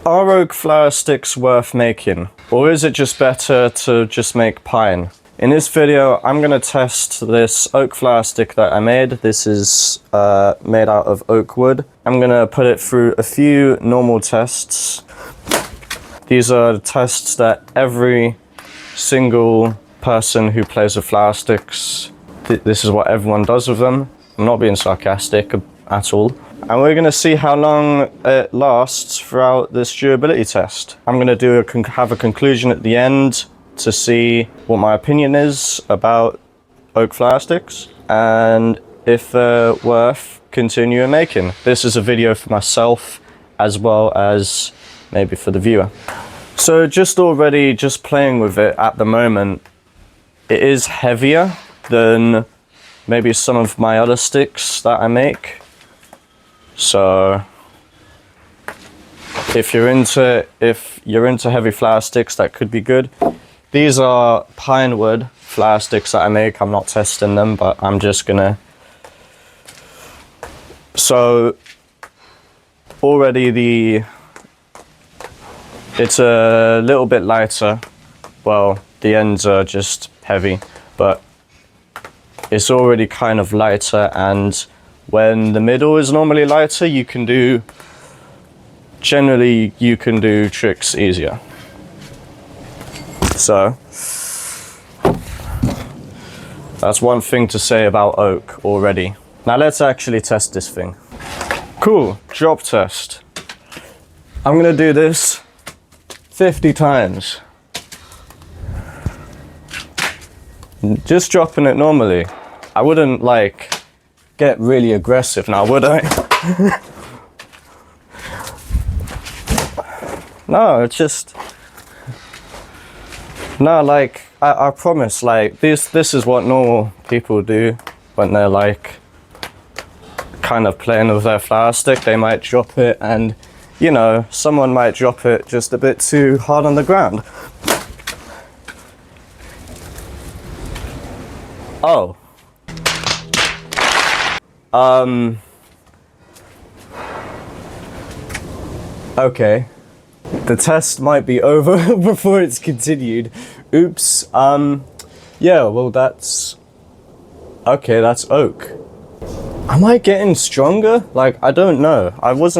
Are oak flower sticks worth making? Or is it just better to just make pine? In this video, I'm going to test this oak flower stick that I made. This is made out of oak wood. I'm going to put it through a few normal tests. These are the tests that every single person who plays with flower sticks, this is what everyone does with them. I'm not being sarcastic at all. And we're going to see how long it lasts throughout this durability test. I'm going to have a conclusion at the end to see what my opinion is about oak flower sticks and if they're worth continuing making. This is a video for myself as well as maybe for the viewer. So just playing with it at the moment, it is heavier than maybe some of my other sticks that I make. So if you're into heavy flower sticks, that could be good. These are pine wood flower sticks that I make. I'm not testing them, but I'm just gonna. So already it's a little bit lighter. Well, the ends are just heavy, but it's already kind of lighter, and when the middle is normally lighter, you can do tricks easier. So that's one thing to say about oak already. Now let's actually test this thing. Cool, drop test. I'm gonna do this 50 times. Just dropping it normally. I wouldn't get really aggressive now, would I? No, it's just no, I promise, this is what normal people do when they're kind of playing with their flower stick. They might drop it and, you know, someone might drop it just a bit too hard on the ground. Oh. Okay. The test might be over before it's continued. Oops. Yeah, well that's... Okay, that's oak. Am I getting stronger? I don't know. I would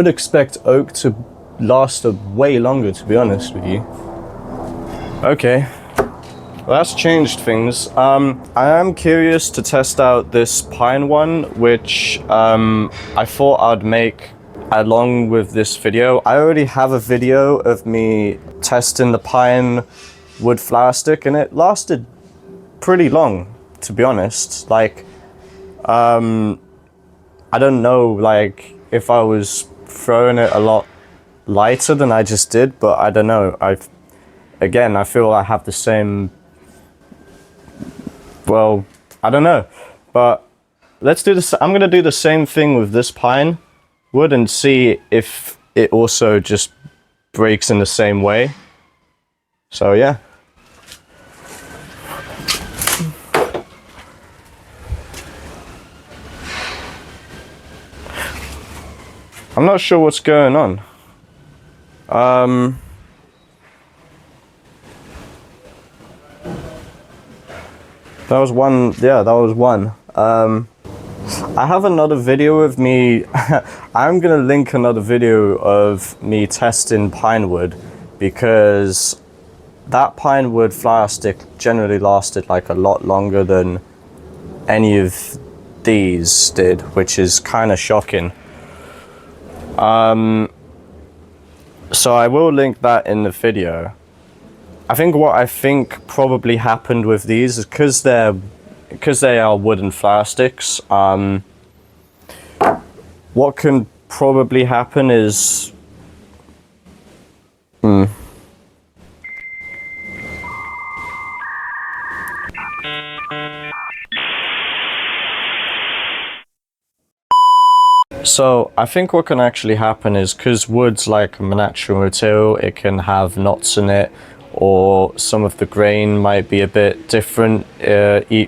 expect oak to last way longer, to be honest with you. Okay. Well, that's changed things. I am curious to test out this pine one, which I thought I'd make along with this video. I already have a video of me testing the pine wood flower stick, and it lasted pretty long, to be honest. I don't know, if I was throwing it a lot lighter than I just did, but I don't know. I feel I have the same. Well, I don't know, but let's do this. I'm gonna do the same thing with this pine wood and see if it also just breaks in the same way. So yeah. I'm not sure what's going on. That was one, yeah, that was one. I have another video of me, I'm gonna link another video of me testing pine wood, because that pine wood flower stick generally lasted a lot longer than any of these did, which is kind of shocking. So I will link that in the video. I think what I think probably happened with these is because they are wooden flower sticks. What can probably happen is, So I think what can actually happen is, because wood's like a natural material, it can have knots in it, or some of the grain might be a bit different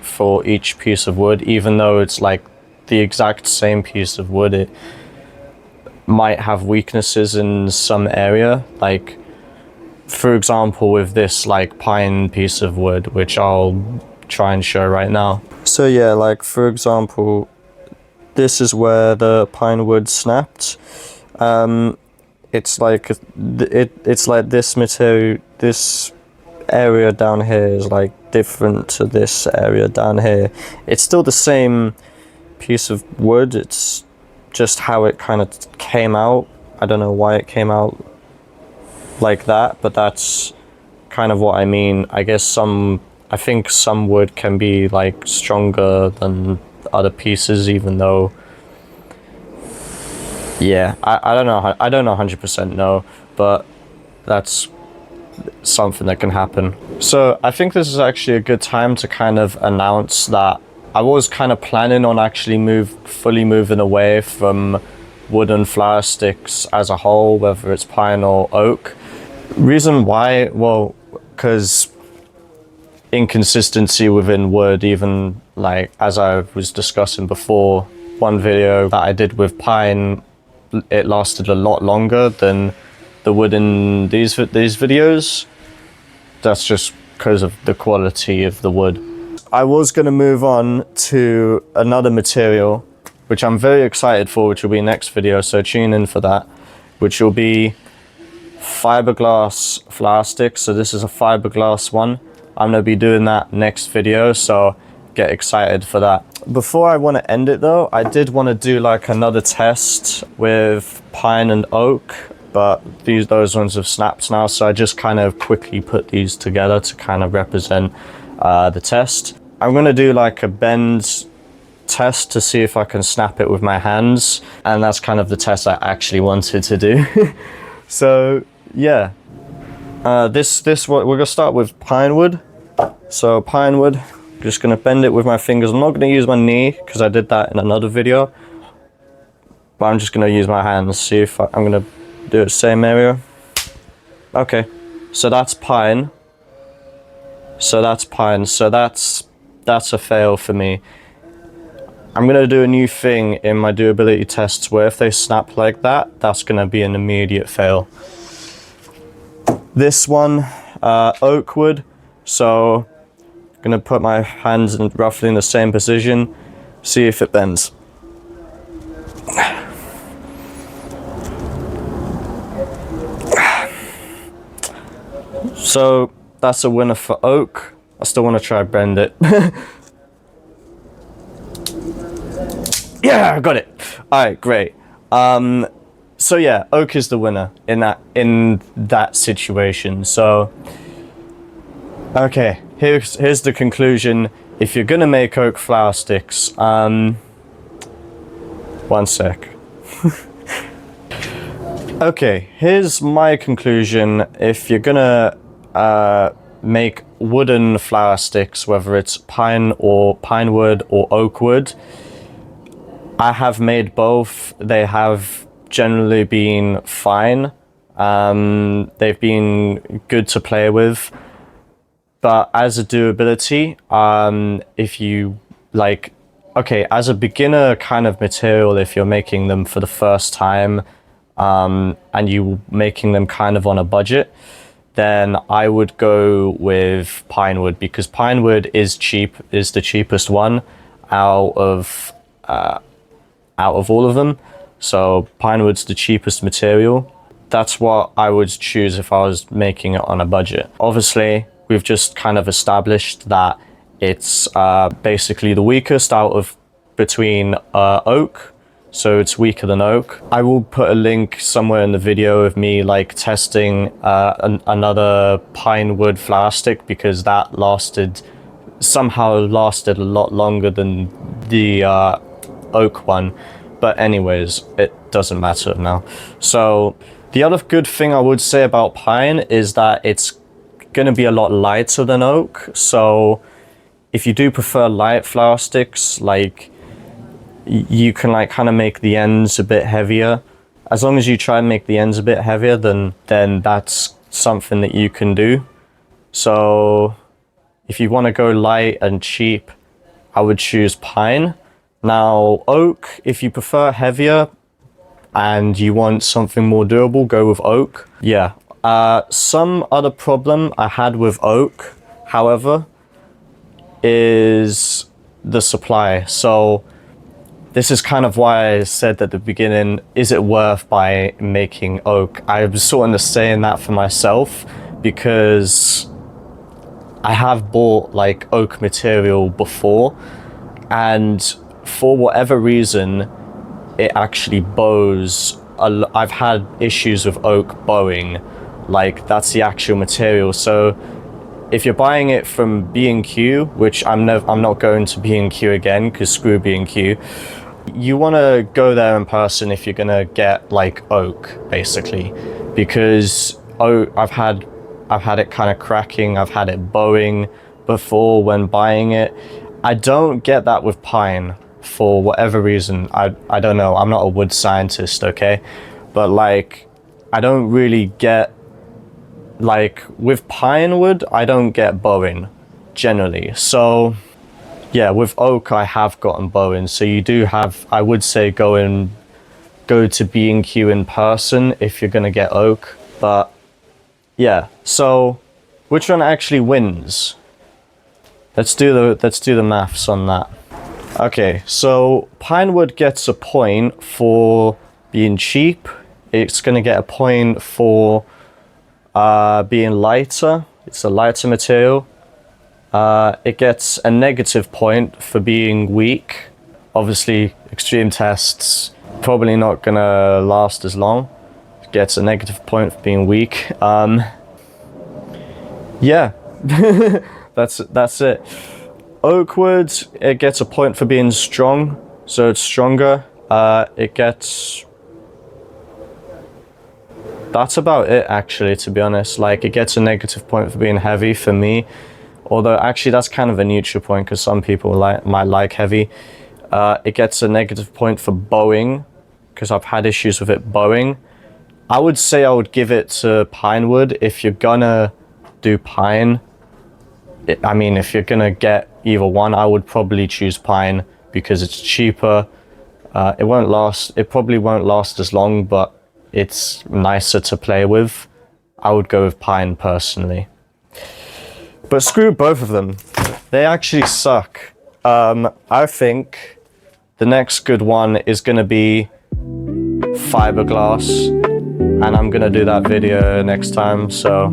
for each piece of wood, even though it's the exact same piece of wood. might have weaknesses in some area, like for example with this like pine piece of wood, which I'll try and show right now. So yeah, like for example, this is where the pine wood snapped. It's like it's like this material, this area down here is like different to this area down here. It's still the same piece of wood, it's just how it kind of came out. I don't know why it came out like that, but that's kind of what I mean. I guess I think some wood can be like stronger than other pieces, even though, yeah, I don't know, I don't know 100% know, but that's something that can happen. So I think this is actually a good time to kind of announce that I was kind of planning on actually fully moving away from wooden flower sticks as a whole, whether it's pine or oak. Reason why? Well, because inconsistency within wood, even like as I was discussing before, one video that I did with pine, it lasted a lot longer than the wood in these videos. That's just because of the quality of the wood. I was going to move on to another material, which I'm very excited for, which will be next video, so tune in for that, which will be fiberglass flower sticks. So this is a fiberglass one. I'm going to be doing that next video, so get excited for that. Before I want to end it though, I did want to do like another test with pine and oak, but those ones have snapped now, so I just kind of quickly put these together to kind of represent the test. I'm going to do like a bend test to see if I can snap it with my hands, and that's kind of the test I actually wanted to do. So yeah, this we're going to start with pine wood. So pine wood, I'm just going to bend it with my fingers. I'm not going to use my knee because I did that in another video, but I'm just going to use my hands. See if I'm going to do the same area. Okay, so that's pine. So that's pine. So that's a fail for me. I'm going to do a new thing in my durability tests where if they snap like that, that's going to be an immediate fail. This one, oak wood. So I'm going to put my hands in roughly in the same position, see if it bends. So that's a winner for oak. I still want to try bend it. Yeah, I got it. All right, great. So yeah, oak is the winner in that situation. So okay, here's the conclusion. If you're gonna make oak flower sticks, one sec. Okay, here's my conclusion. If you're gonna make wooden flower sticks, whether it's pine wood or oak wood, I have made both. They have generally been fine. They've been good to play with. But as a durability, if you like, okay, as a beginner kind of material, if you're making them for the first time, and you making them kind of on a budget, then I would go with pine wood, because pine wood is the cheapest one out of all of them. So pine wood's the cheapest material. That's what I would choose if I was making it on a budget. Obviously, we've just kind of established that it's basically the weakest between oak. So it's weaker than oak. I will put a link somewhere in the video of me like testing another pine wood flower stick, because that somehow lasted a lot longer than the oak one. But anyways, it doesn't matter now. So the other good thing I would say about pine is that it's going to be a lot lighter than oak. So if you do prefer light flower sticks, like, you can like kind of make the ends a bit heavier. As long as you try and make the ends a bit heavier, then that's something that you can do. So if you want to go light and cheap, I would choose pine. Now oak, if you prefer heavier, and you want something more durable, go with oak. Yeah. Some other problem I had with oak, however, is the supply. So this is kind of why I said at the beginning, is it worth by making oak? I was sort of saying that for myself because I have bought like oak material before, and for whatever reason, it actually bows. I've had issues with oak bowing, like that's the actual material. So if you're buying it from B&Q, which I'm not going to B&Q again because screw B&Q, you want to go there in person if you're gonna get like oak, basically, because I've had it kind of cracking, I've had it bowing before when buying it. I don't get that with pine for whatever reason. I don't know, I'm not a wood scientist, okay, but like I don't really get, like with pine wood I don't get bowing generally. So yeah, with oak I have gotten bowing. So you do have, I would say go to B&Q in person if you're gonna get oak. But yeah, so which one actually wins? Let's do the maths on that. Okay, so pine wood gets a point for being cheap. It's gonna get a point for being lighter. It's a lighter material. It gets a negative point for being weak. Obviously, extreme tests, probably not gonna last as long. It gets a negative point for being weak. Yeah, that's it. Oak wood, it gets a point for being strong, so it's stronger. It gets... That's about it, actually, to be honest. Like, it gets a negative point for being heavy for me. Although actually that's kind of a neutral point because some people might like heavy. It gets a negative point for bowing because I've had issues with it bowing. I would say I would give it to pine wood if you're gonna do pine. I mean, if you're gonna get either one, I would probably choose pine because it's cheaper. It won't last. It probably won't last as long, but it's nicer to play with. I would go with pine personally. But screw both of them. They actually suck. I think the next good one is gonna be fiberglass, and I'm gonna do that video next time, so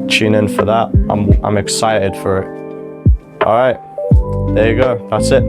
tune in for that. I'm excited for it. All right, there you go. That's it.